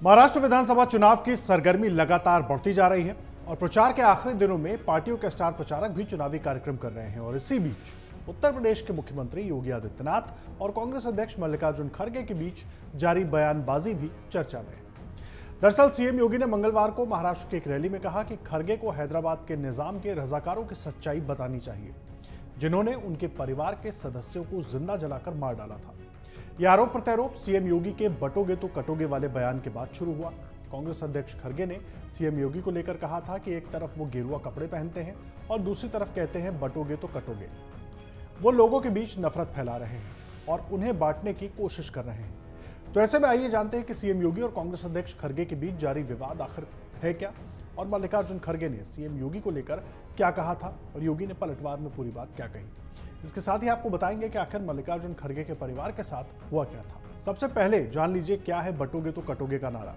महाराष्ट्र विधानसभा चुनाव की सरगर्मी लगातार बढ़ती जा रही है और प्रचार के आखिरी दिनों में पार्टियों के स्टार प्रचारक भी चुनावी कार्यक्रम कर रहे हैं। और इसी बीच उत्तर प्रदेश के मुख्यमंत्री योगी आदित्यनाथ और कांग्रेस अध्यक्ष मल्लिकार्जुन खड़गे के बीच जारी बयानबाजी भी चर्चा में है। दरअसल सीएम योगी ने मंगलवार को महाराष्ट्र की एक रैली में कहा कि खड़गे को हैदराबाद के निजाम के रजाकारों की सच्चाई बतानी चाहिए, जिन्होंने उनके परिवार के सदस्यों को जिंदा जलाकर मार डाला था। यह आरोप प्रत्यारोप सीएम योगी के बटोगे तो कटोगे वाले बयान के बाद शुरू हुआ। कांग्रेस अध्यक्ष खड़गे ने सीएम योगी को लेकर कहा था कि एक तरफ वो गेरुआ कपड़े पहनते हैं और दूसरी तरफ कहते हैं बटोगे तो कटोगे। वो लोगों के बीच नफरत फैला रहे हैं और उन्हें बांटने की कोशिश कर रहे हैं। तो ऐसे में आइए जानते हैं कि सीएम योगी और कांग्रेस अध्यक्ष खड़गे के बीच जारी विवाद आखिर है क्या, और मल्लिकार्जुन खड़गे ने सीएम योगी को लेकर क्या कहा था और योगी ने पलटवार में पूरी बात क्या कही। इसके साथ ही आपको बताएंगे कि आखिर मल्लिकार्जुन खड़गे के परिवार के साथ हुआ क्या था। सबसे पहले जान लीजिए क्या है बटोगे तो कटोगे का नारा।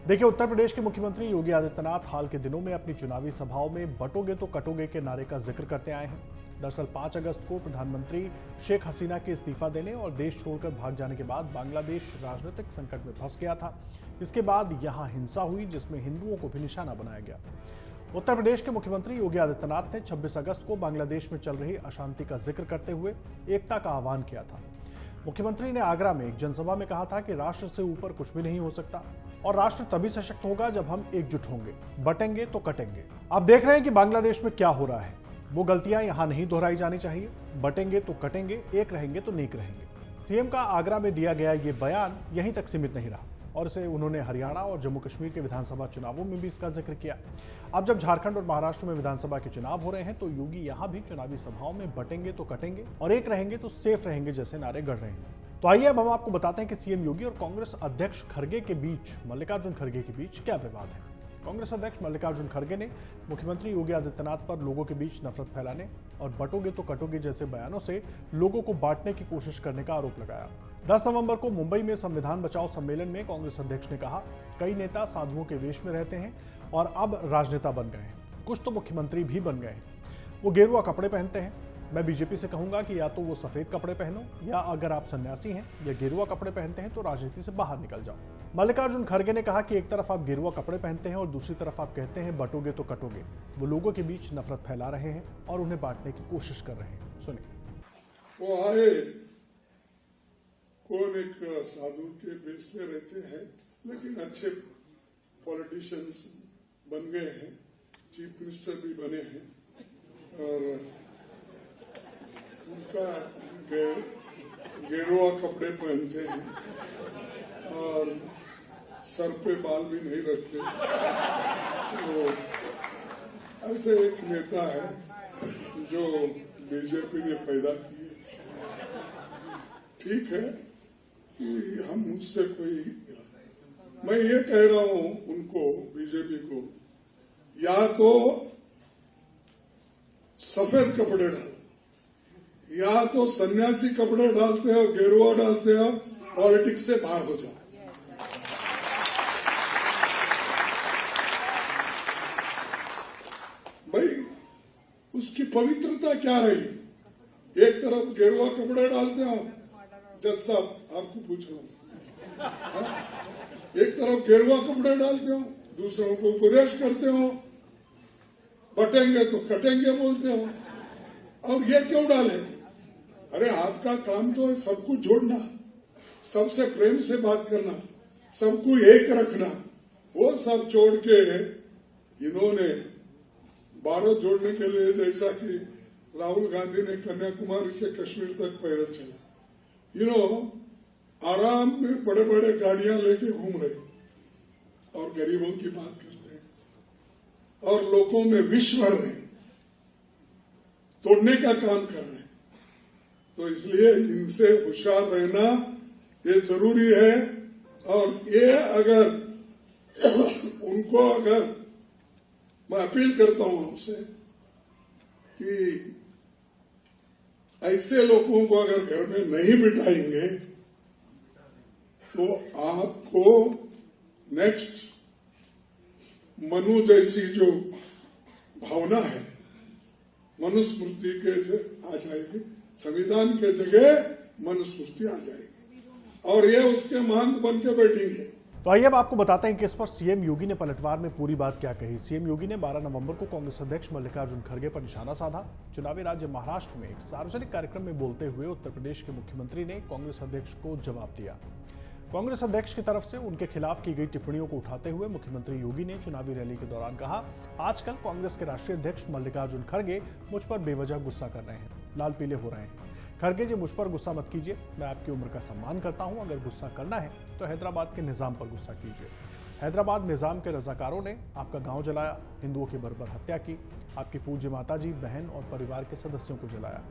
देखिए, उत्तर प्रदेश के मुख्यमंत्री योगी आदित्यनाथ हाल के दिनों में अपनी चुनावी सभाओं में बटोगे तो कटोगे के नारे का जिक्र करते आए हैं। दरअसल 5 अगस्त को प्रधानमंत्री शेख हसीना के इस्तीफा देने और देश छोड़कर भाग जाने के बाद बांग्लादेश राजनीतिक संकट में फंस गया था। इसके बाद यहां हिंसा हुई, जिसमें हिंदुओं को भी निशाना बनाया गया। उत्तर प्रदेश के मुख्यमंत्री योगी आदित्यनाथ ने 26 अगस्त को बांग्लादेश में चल रही अशांति का जिक्र करते हुए एकता का आह्वान किया था। मुख्यमंत्री ने आगरा में एक जनसभा में कहा था कि राष्ट्र से ऊपर कुछ भी नहीं हो सकता और राष्ट्र तभी सशक्त होगा जब हम एकजुट होंगे, बटेंगे तो कटेंगे। आप देख रहे हैं कि बांग्लादेश में क्या हो रहा है। वो गलतियां यहां नहीं दोहराई जानी चाहिए। बटेंगे तो कटेंगे, एक रहेंगे तो नेक रहेंगे। सीएम का आगरा में दिया गया ये बयान यहीं तक सीमित नहीं रहा और इसे उन्होंने हरियाणा और जम्मू कश्मीर के विधानसभा चुनावों में भी इसका जिक्र किया। अब जब झारखंड और महाराष्ट्र में विधानसभा के चुनाव हो रहे हैं तो योगी यहां भी चुनावी सभाओं में बटेंगे तो कटेंगे और एक रहेंगे तो सेफ रहेंगे जैसे नारे गढ़ रहे हैं। तो आइए अब हम आपको बताते हैं कि सीएम योगी और कांग्रेस अध्यक्ष खड़गे के बीच, मल्लिकार्जुन खड़गे के बीच क्या विवाद है। कांग्रेस अध्यक्ष मल्लिकार्जुन खड़गे ने मुख्यमंत्री योगी आदित्यनाथ पर लोगों के बीच नफरत फैलाने और बटोगे तो कटोगे जैसे बयानों से लोगों को बांटने की कोशिश करने का आरोप लगाया। 10 नवंबर को मुंबई में संविधान बचाओ सम्मेलन में कांग्रेस अध्यक्ष ने कहा, कई नेता साधुओं के वेश में रहते हैं और अब राजनेता बन गए हैं, कुछ तो मुख्यमंत्री भी बन गए हैं। वो गेरुआ कपड़े पहनते हैं। मैं बीजेपी से कहूंगा कि या तो वो सफेद कपड़े पहनो, या अगर आप सन्यासी हैं या गेरुआ कपड़े पहनते हैं तो राजनीति से बाहर निकल जाओ। मल्लिकार्जुन खड़गे ने कहा कि एक तरफ आप गेरुआ कपड़े पहनते हैं और दूसरी तरफ आप कहते हैं बटोगे तो कटोगे। वो लोगों के बीच नफरत फैला रहे हैं और उन्हें बांटने की कोशिश कर रहे हैं। सुनिए। वो आए, कौन एक साधु के बेस में रहते हैं, लेकिन अच्छे पॉलिटिशियंस बन गए हैं, चीफ मिनिस्टर भी बने हैं और उनका गेरुआ कपड़े पहनते हैं और सर पे बाल भी नहीं रखते। तो ऐसे एक नेता है जो बीजेपी ने पैदा किए। ठीक है कि हम मुझसे मैं ये कह रहा हूं उनको, बीजेपी को, या तो सफेद कपड़े डालो, या तो सन्यासी कपड़े डालते हो, गेरुआ डालते हो, पॉलिटिक्स से बाहर हो जाओ। भाई उसकी पवित्रता क्या रही। एक तरफ गेरुआ कपड़े डालते हो, जज साहब आपको पूछ रहा हूं, एक तरफ गेरुआ कपड़े डालते हो, दूसरों को उपदेश करते हो, बटेंगे तो कटेंगे बोलते हो। और ये क्यों डाले? अरे आपका काम तो सबको जोड़ना, सबसे प्रेम से बात करना, सबको एक रखना। वो सब छोड़ के इन्होंने भारत जोड़ने के लिए, जैसा कि राहुल गांधी ने कन्याकुमारी से कश्मीर तक पैदल चला, आराम में बड़े बड़े गाड़ियां लेके घूम रहे और गरीबों की बात करते हैं और लोगों में विष भर रहे, तोड़ने का काम कर रहे हैं। तो इसलिए इनसे होशियार रहना ये जरूरी है। और ये अगर मैं अपील करता हूं आपसे कि ऐसे लोगों को अगर घर में नहीं बिठाएंगे तो आपको नेक्स्ट मनु जैसी जो भावना है, मनुस्मृति के आ जाएगी, संविधान के जगह मनुस्मृति आ जाएगी और ये उसके महंत बन के बैठेंगे। तो आइए अब आपको बताते हैं कि इस पर सीएम योगी ने पलटवार में पूरी बात क्या कही। सीएम योगी ने 12 नवंबर को कांग्रेस अध्यक्ष मल्लिकार्जुन खड़गे पर निशाना साधा। चुनावी राज्य महाराष्ट्र में एक सार्वजनिक कार्यक्रम में बोलते हुए उत्तर प्रदेश के मुख्यमंत्री ने कांग्रेस अध्यक्ष को जवाब दिया। कांग्रेस अध्यक्ष की तरफ से उनके खिलाफ की गई टिप्पणियों को उठाते हुए मुख्यमंत्री योगी ने चुनावी रैली के दौरान कहा, आजकल कांग्रेस के राष्ट्रीय अध्यक्ष मल्लिकार्जुन खड़गे मुझ पर बेवजह गुस्सा कर रहे हैं, लाल पीले हो रहे हैं। खड़गे जी, मुझ पर गुस्सा मत कीजिए, मैं आपकी उम्र का सम्मान करता हूं। अगर गुस्सा करना है तो हैदराबाद के निजाम पर गुस्सा कीजिए। हैदराबाद निजाम के रजाकारों ने आपका गांव जलाया, हिंदुओं की बर्बर हत्या की, आपकी पूज्य माताजी, बहन और परिवार के सदस्यों को जलाया।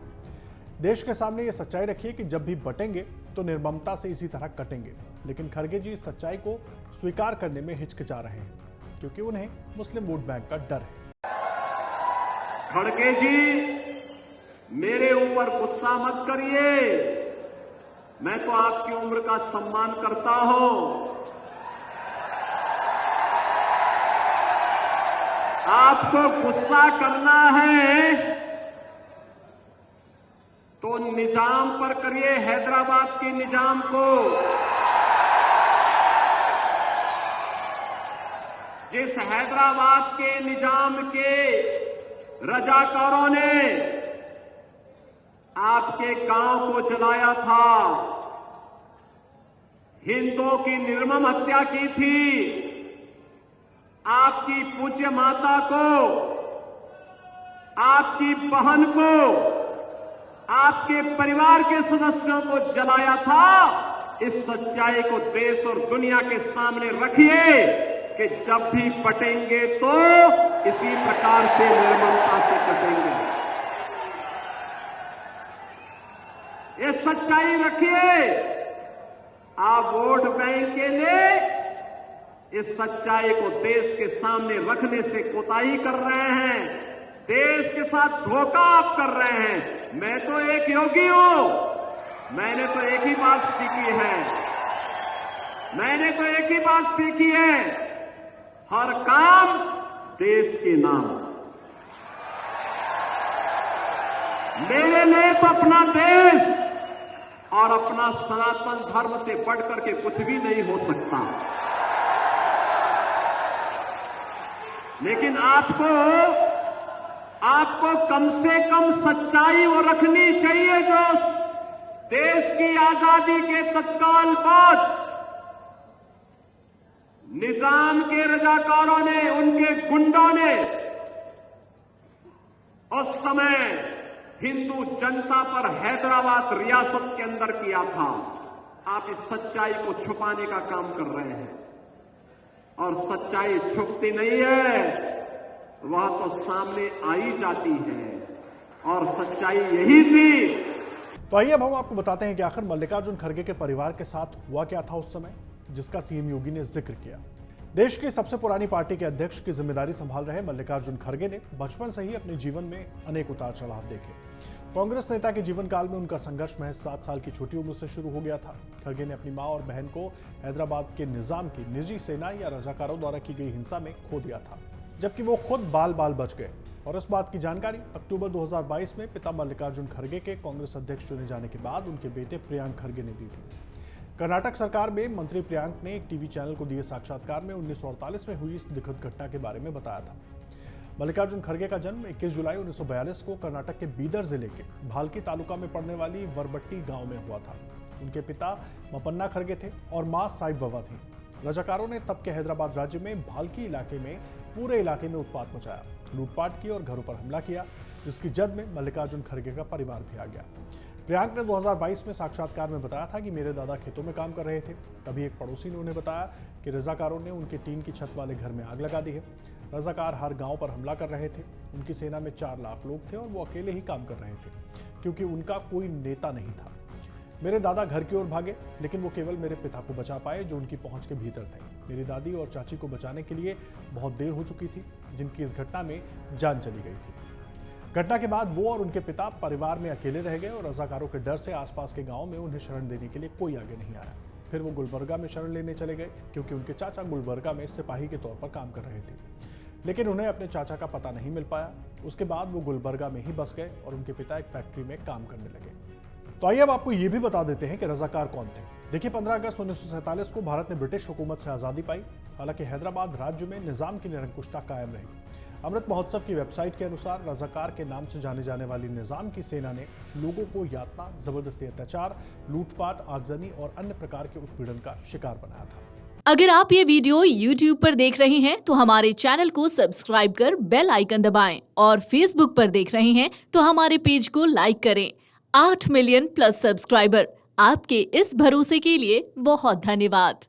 देश के सामने ये सच्चाई रखिए कि जब भी बटेंगे तो निर्ममता से इसी तरह कटेंगे। लेकिन खड़गे जी इस सच्चाई को स्वीकार करने में हिचकिचा रहे हैं क्योंकि उन्हें मुस्लिम वोट बैंक का डर है। खड़गे जी, मेरे ऊपर गुस्सा मत करिए, मैं तो आपकी उम्र का सम्मान करता हूं। आपको गुस्सा करना है तो निजाम पर करिए, हैदराबाद के निजाम को, जिस हैदराबाद के निजाम के रजाकारों ने आपके गांव को जलाया था, हिंदुओं की निर्मम हत्या की थी, आपकी पूज्य माता को, आपकी बहन को, आपके परिवार के सदस्यों को जलाया था। इस सच्चाई को देश और दुनिया के सामने रखिए कि जब भी बटेंगे तो इसी प्रकार से निर्ममता से कटेंगे। ये सच्चाई रखिए। आप वोट बैंक के लिए इस सच्चाई को देश के सामने रखने से कोताही कर रहे हैं, देश के साथ धोखा आप कर रहे हैं। मैं तो एक योगी हूं, मैंने तो एक ही बात सीखी है, मैंने तो एक ही बात सीखी है, हर काम देश के नाम। मेरे लिए तो अपना देश और अपना सनातन धर्म से बढ़कर के कुछ भी नहीं हो सकता। लेकिन आपको कम से कम सच्चाई वो रखनी चाहिए जो देश की आजादी के तत्काल बाद निजाम के रजाकारों ने, उनके गुंडों ने उस समय हिंदू जनता पर हैदराबाद रियासत के अंदर किया था। आप इस सच्चाई को छुपाने का काम कर रहे हैं और सच्चाई छुपती नहीं है, वह तो सामने आ ही जाती है और सच्चाई यही थी। तो आइए अब हम आपको बताते हैं कि आखिर मल्लिकार्जुन खड़गे के परिवार के साथ हुआ क्या था उस समय, जिसका सीएम योगी ने जिक्र किया। देश की सबसे पुरानी पार्टी के अध्यक्ष की जिम्मेदारी संभाल रहे मल्लिकार्जुन खड़गे ने बचपन से ही अपने जीवन में अनेक उतार चढ़ाव देखे। कांग्रेस नेता के जीवन काल में उनका संघर्ष महज 7 साल की छोटी उम्र से शुरू हो गया था। खड़गे ने अपनी मां और बहन को हैदराबाद के निजाम की निजी सेना या रजाकारों द्वारा की गई हिंसा में खो दिया था, जबकि वो खुद बाल बाल बच गए। और इस बात की जानकारी अक्टूबर 2022 में पिता मल्लिकार्जुन खड़गे के कांग्रेस अध्यक्ष चुने जाने के बाद उनके बेटे प्रियांक खड़गे ने दी थी। कर्नाटक सरकार में मंत्री प्रियांक ने एक टीवी चैनल को दिए साक्षात्कार में 1948 में हुई इस दुखद घटना के बारे में बताया था। मल्लिकार्जुन खड़गे का जन्म 21 जुलाई 1942 को कर्नाटक के बीदर जिले के भाल्की तालुका में पड़ने वाली वरबट्टी गांव में हुआ था। उनके पिता मपन्ना खड़गे थे और मां साहिब बाबा थी। रजाकारों ने तब के हैदराबाद राज्य में भाल्की इलाके में पूरे इलाके में उत्पात मचाया, लूटपाट की और घरों पर हमला किया, जिसकी जद में मल्लिकार्जुन खड़गे का परिवार भी आ गया। प्रियांक ने 2022 में साक्षात्कार में बताया था कि मेरे दादा खेतों में काम कर रहे थे, तभी एक पड़ोसी ने उन्हें बताया कि रजाकारों ने उनके टीन की छत वाले घर में आग लगा दी है। रजाकार हर गांव पर हमला कर रहे थे। उनकी सेना में 4 लाख लोग थे और वो अकेले ही काम कर रहे थे क्योंकि उनका कोई नेता नहीं था। मेरे दादा घर की ओर भागे, लेकिन वो केवल मेरे पिता को बचा पाए जो उनकी पहुंच के भीतर थे। मेरी दादी और चाची को बचाने के लिए बहुत देर हो चुकी थी, जिनकी इस घटना में जान चली गई थी। घटना के बाद वो और उनके पिता परिवार में अकेले रह गए और रजाकारों के डर से आसपास के गांव में उन्हें शरण देने के लिए कोई आगे नहीं आया। फिर वो गुलबर्गा में शरण लेने चले गए क्योंकि उनके चाचा गुलबर्गा में सिपाही के तौर पर काम कर रहे थे, लेकिन उन्हें अपने चाचा का पता नहीं मिल पाया। उसके बाद वो गुलबर्गा में ही बस गए और उनके पिता एक फैक्ट्री में काम करने लगे। तो आइए अब आपको ये भी बता देते हैं कि रजाकार कौन थे। देखिए, 15 अगस्त 1947 को भारत ने ब्रिटिश हुकूमत से आज़ादी पाई। हालांकि हैदराबाद राज्य में निज़ाम की निरंकुशता कायम रही। अमृत महोत्सव की वेबसाइट के अनुसार रज़ाकार के नाम से जाने जाने वाली निज़ाम की सेना ने लोगों को यातना, जबरदस्ती अत्याचार, लूटपाट, आगजनी और अन्य प्रकार के उत्पीड़न का शिकार बनाया था। अगर आप ये वीडियो YouTube पर देख रहे हैं तो हमारे चैनल को सब्सक्राइब कर बेल आइकन दबाएं और Facebook पर देख रहे हैं तो हमारे पेज को लाइक करें। 8 मिलियन प्लस सब्सक्राइबर, आपके इस भरोसे के लिए बहुत धन्यवाद।